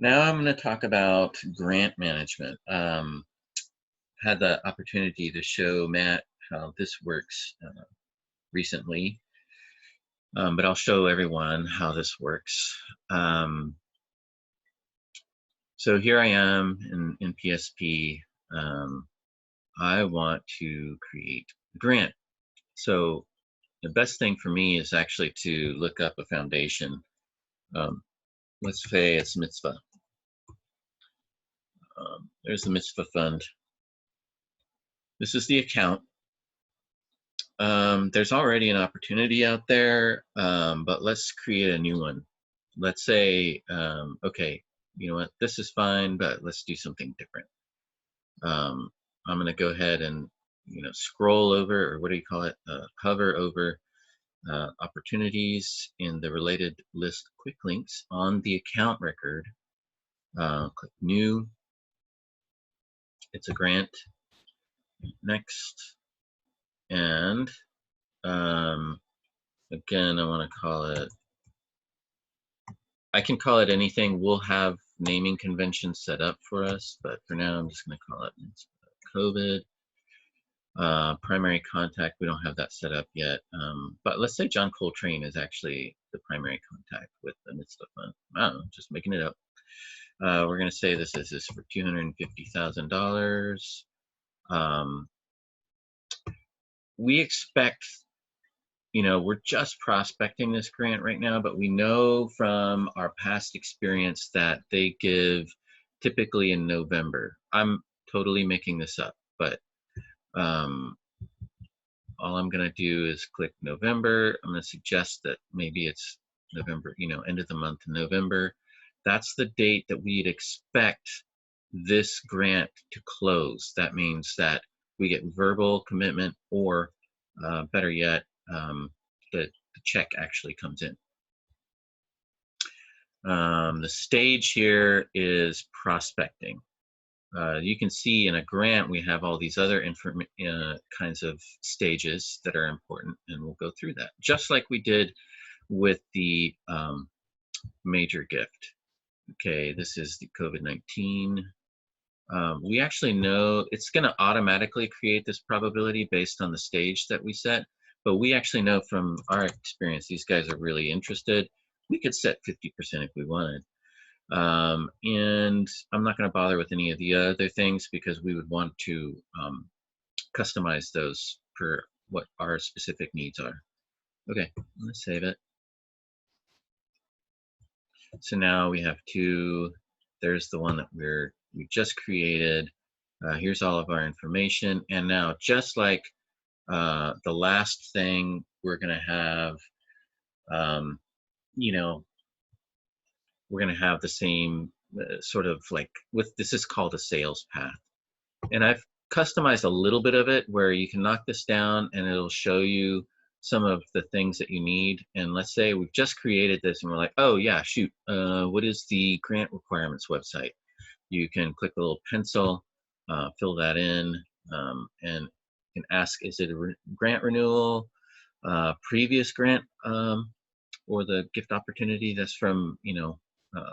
Now I'm going to talk about grant management. Had the opportunity to show Matt how this works recently, but I'll show everyone how this works. So here I am in PSP. I want to create a grant. So the best thing for me is actually to look up a foundation. Let's say it's Mitzvah. There's the Mitzvah Fund. This is the account. There's already an opportunity out there, but let's create a new one. Let's say, okay, you know what, this is fine, but let's do something different. I'm going to go ahead and, scroll over, or what do you call it, hover over opportunities in the related list quick links on the account record. Click new. It's a grant. Next. And again, I want to call it, I can call it anything. We'll have naming conventions set up for us, but for now, I'm just going to call it COVID. Primary contact, we don't have that set up yet. But let's say John Coltrane is actually the primary contact with the Mitzvah Fund. I don't know, just making it up. We're going to say this is for $250,000. We expect, we're just prospecting this grant right now, but we know from our past experience that they give typically in November. I'm totally making this up, but all I'm going to do is click November. I'm going to suggest that maybe it's November, end of the month in November. That's the date that we'd expect this grant to close. That means that we get verbal commitment, or better yet, the check actually comes in. The stage here is prospecting. You can see in a grant we have all these other kinds of stages that are important, and we'll go through that, just like we did with the major gift. Okay, this is the COVID-19. We actually know it's going to automatically create this probability based on the stage that we set, but we actually know from our experience these guys are really interested. We could set 50% if we wanted. And I'm not going to bother with any of the other things because we would want to customize those for what our specific needs are. Okay, let's save it. So now we have two. There's the one that we just created. Here's all of our information. And now, just like the last thing, we're going to have, we're going to have the same sort of like this is called a sales path. And I've customized a little bit of it where you can knock this down and it'll show you some of the things that you need. And let's say we've just created this and we're like, oh yeah, shoot, what is the grant requirements website? You can click the little pencil, fill that in, and you can ask, is it a grant renewal, previous grant, or the gift opportunity that's from,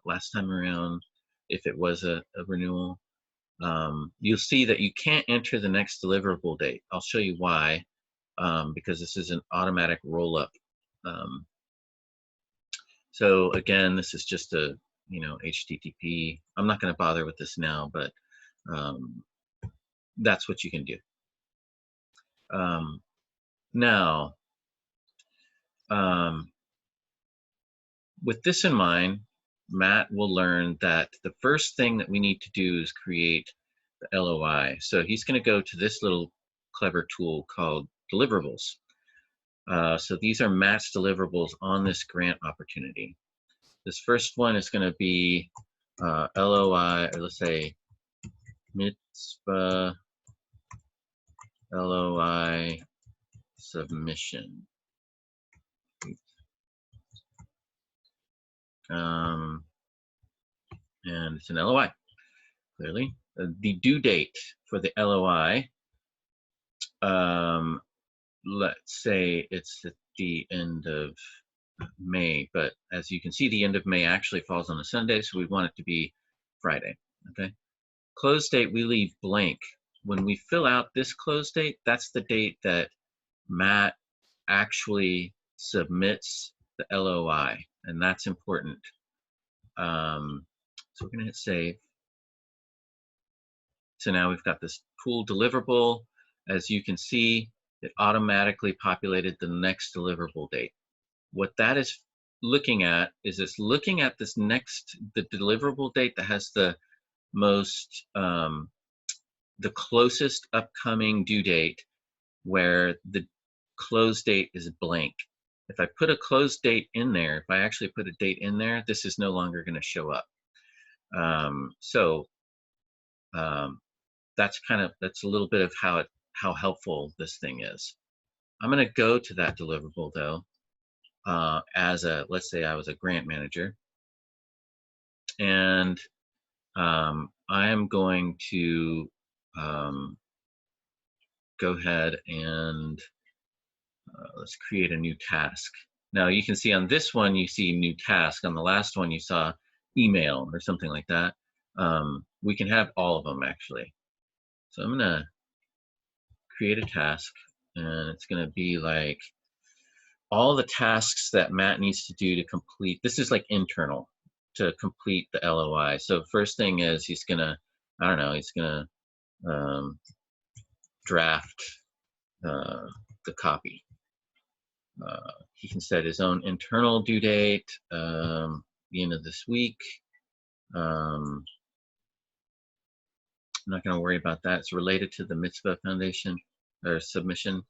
last time around, if it was a renewal. You'll see that you can't enter the next deliverable date. I'll show you why, because this is an automatic roll-up. So again, this is just a, HTTP. I'm not going to bother with this now, but that's what you can do. Now, with this in mind, Matt will learn that the first thing that we need to do is create the LOI. So he's going to go to this little clever tool called deliverables. So these are Matt's deliverables on this grant opportunity. This first one is going to be LOI, or let's say Mitzvah LOI submission. And it's an LOI, clearly. The due date for the LOI, let's say it's at the end of May, but as you can see, the end of May actually falls on a Sunday, so we want it to be Friday, okay? Close date, we leave blank. When we fill out this close date, that's the date that Matt actually submits the LOI, and that's important. So we're gonna hit save. So now we've got this pool deliverable. As you can see, it automatically populated the next deliverable date. What that is looking at is it's looking at this next, the deliverable date that has the most, the closest upcoming due date where the close date is blank. If I put a close date in there, if I actually put a date in there, this is no longer going to show up. That's a little bit of how helpful this thing is. I'm going to go to that deliverable though, let's say I was a grant manager, and I am going to go ahead and let's create a new task. Now you can see on this one, you see new task. On the last one, you saw email or something like that. We can have all of them actually. So I'm gonna create a task, and it's gonna be like all the tasks that Matt needs to do to complete. This is like internal to complete the LOI. So first thing is he's gonna, I don't know, he's gonna draft the copy. He can set his own internal due date, the end of this week. I'm not going to worry about that. It's related to the Mitzvah Foundation or submission.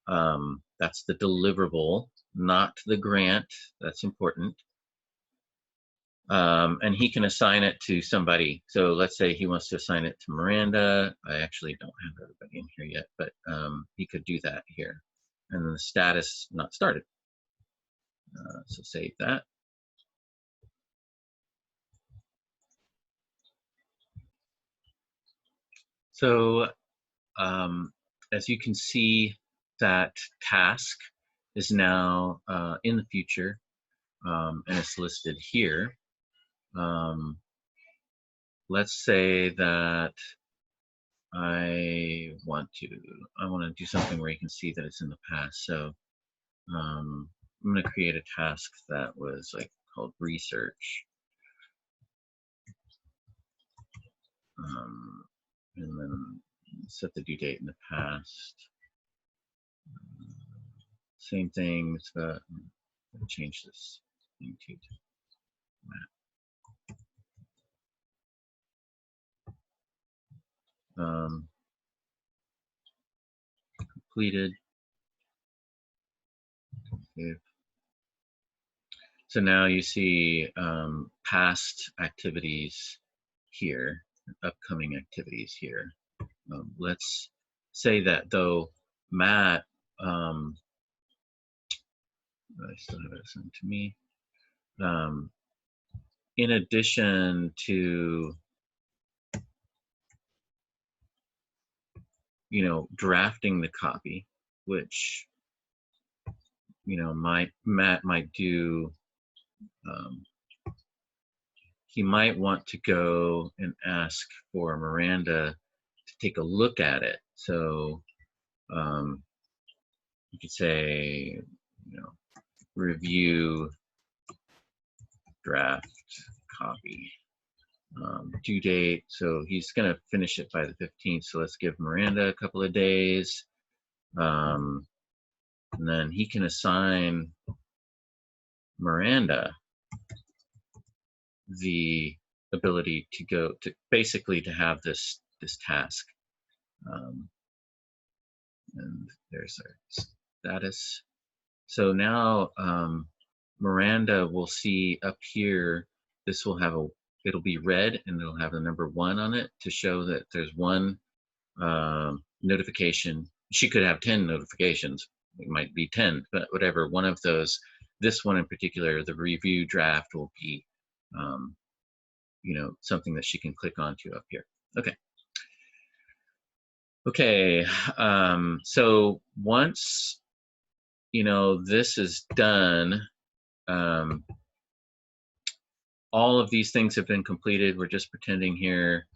That's the deliverable, not the grant. That's important. And he can assign it to somebody. So let's say he wants to assign it to Miranda. I actually don't have everybody in here yet, but he could do that here. And then the status not started. So save that. So as you can see, that task is now in the future, and it's listed here. Let's say that I want to do something where you can see that it's in the past. So I'm going to create a task that was like called research. And then set the due date in the past. Same thing, but change this thing to Matt. Completed. Okay. So now you see past activities here, upcoming activities here. Let's say that though Matt, I still have it assigned to me. In addition to, drafting the copy, which, Matt might do, he might want to go and ask for Miranda to take a look at it. So you could say, review draft copy. Due date, so he's going to finish it by the 15th, so let's give Miranda a couple of days. And then he can assign Miranda the ability to go to basically to have this task. And there's our status. So now Miranda will see up here, this will have it'll be red and it'll have the number 1 on it to show that there's one notification. She could have 10 notifications. It might be 10, but whatever, one of those, this one in particular, the review draft will be, something that she can click onto up here. Okay. Okay, so once, this is done, Um, all of these things have been completed. We're just pretending here.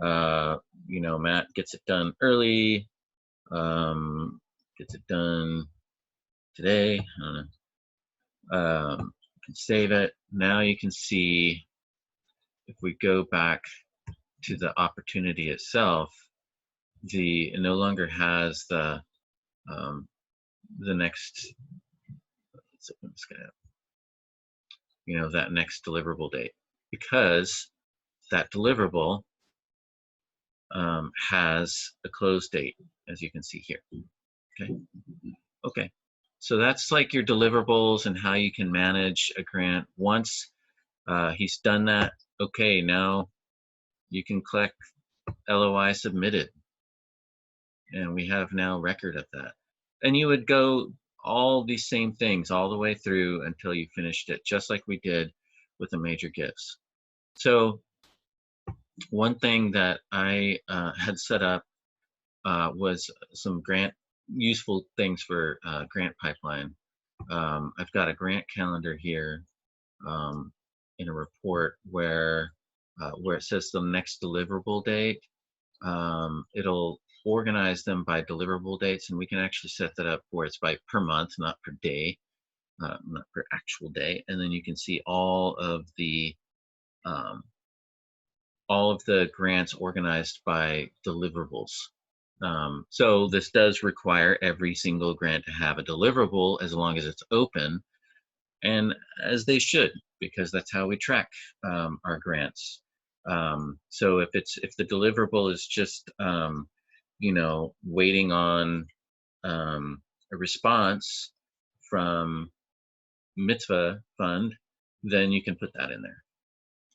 You know, Matt gets it done early, gets it done today. I don't know. You can save it. Now you can see if we go back to the opportunity itself, it no longer has the next, let's open this guy up, you know, that next deliverable date, because that deliverable has a close date, as you can see here. Okay. So that's like your deliverables and how you can manage a grant. Once he's done that, okay, now you can click LOI submitted, and we have now record of that. And you would go all these same things all the way through until you finished it, just like we did with the major gifts. So one thing that I had set up was some useful things for grant pipeline. I've got a grant calendar here in a report where it says the next deliverable date. It'll organize them by deliverable dates, and we can actually set that up where it's by per month, not per day, not per actual day. And then you can see all of the grants organized by deliverables. So this does require every single grant to have a deliverable as long as it's open, and as they should, because that's how we track our grants. So if the deliverable is just you know, waiting on a response from Mitzvah Fund, then you can put that in there.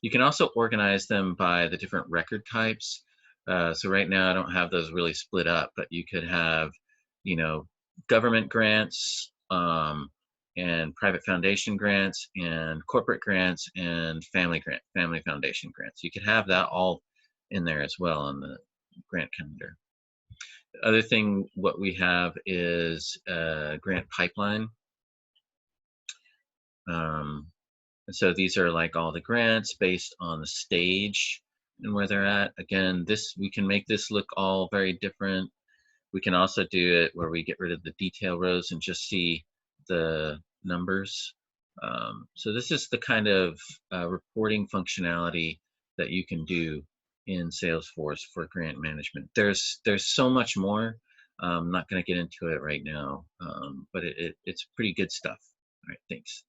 You can also organize them by the different record types. So right now I don't have those really split up, but you could have, you know, government grants, and private foundation grants, and corporate grants, and family foundation grants. You could have that all in there as well on the grant calendar. The other thing, what we have is a grant pipeline. And so these are like all the grants based on the stage and where they're at. Again, we can make this look all very different. We can also do it where we get rid of the detail rows and just see the numbers. So this is the kind of reporting functionality that you can do in Salesforce for grant management. There's so much more. I'm not going to get into it right now, but it's pretty good stuff. All right, thanks.